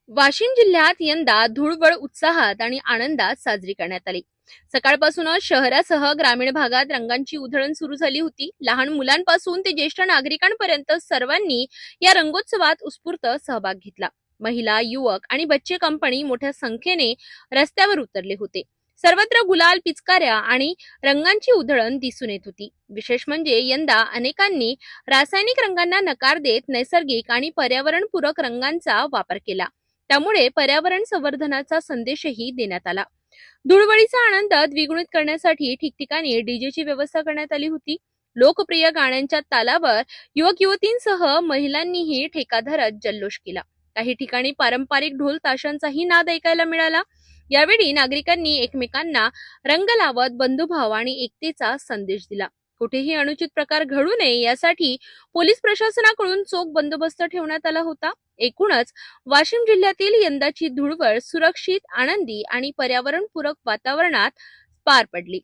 वाशिम जिल्ह्यात यंदा धुळवड उत्साहात आणि आनंदात साजरी करण्यात आली। सकाळपासूनच शहरासह ग्रामीण भागात रंगांची उधळण सुरू झाली होती। लहान मुलांपासून ते ज्येष्ठ नागरिकांपर्यंत सर्वांनी या रंगोत्सवात उत्स्फूर्त सहभाग घेतला। महिला, युवक आणि बच्चे कंपनी मोठ्या संख्येने रस्त्यावर उतरले होते। सर्वत्र गुलाल, पिचकाऱ्या आणि रंगांची उधळण दिसून येत होती। विशेष म्हणजे यंदा अनेकांनी रासायनिक रंगांना नकार देत नैसर्गिक आणि पर्यावरणपूरक रंगांचा वापर केला। त्यामुळे पर्यावरण संवर्धनाचा संदेशही देण्यात आला। धुळवडीचा आनंद द्विगुणित करण्यासाठी ठिकठिकाणी डीजेची व्यवस्था करण्यात आली होती। लोकप्रिय गाण्यांच्या तालावर युवक युवतींसह महिलांनीही ठेका धरत जल्लोष केला। काही ठिकाणी पारंपरिक ढोल ताशांचाही नाद ऐकायला मिळाला। यावेळी नागरिकांनी एकमेकांना रंग लावत बंधुभाव आणि एकतेचा संदेश दिला। कुठेही अनुचित प्रकार घडू नये यासाठी पोलीस प्रशासनाकडून चोख बंदोबस्त ठेवण्यात आला होता। एकूणच वाशिम जिल्ह्यातील यंदाची धुळवड सुरक्षित, आनंदी आणि पर्यावरणपूरक वातावरणात पार पडली।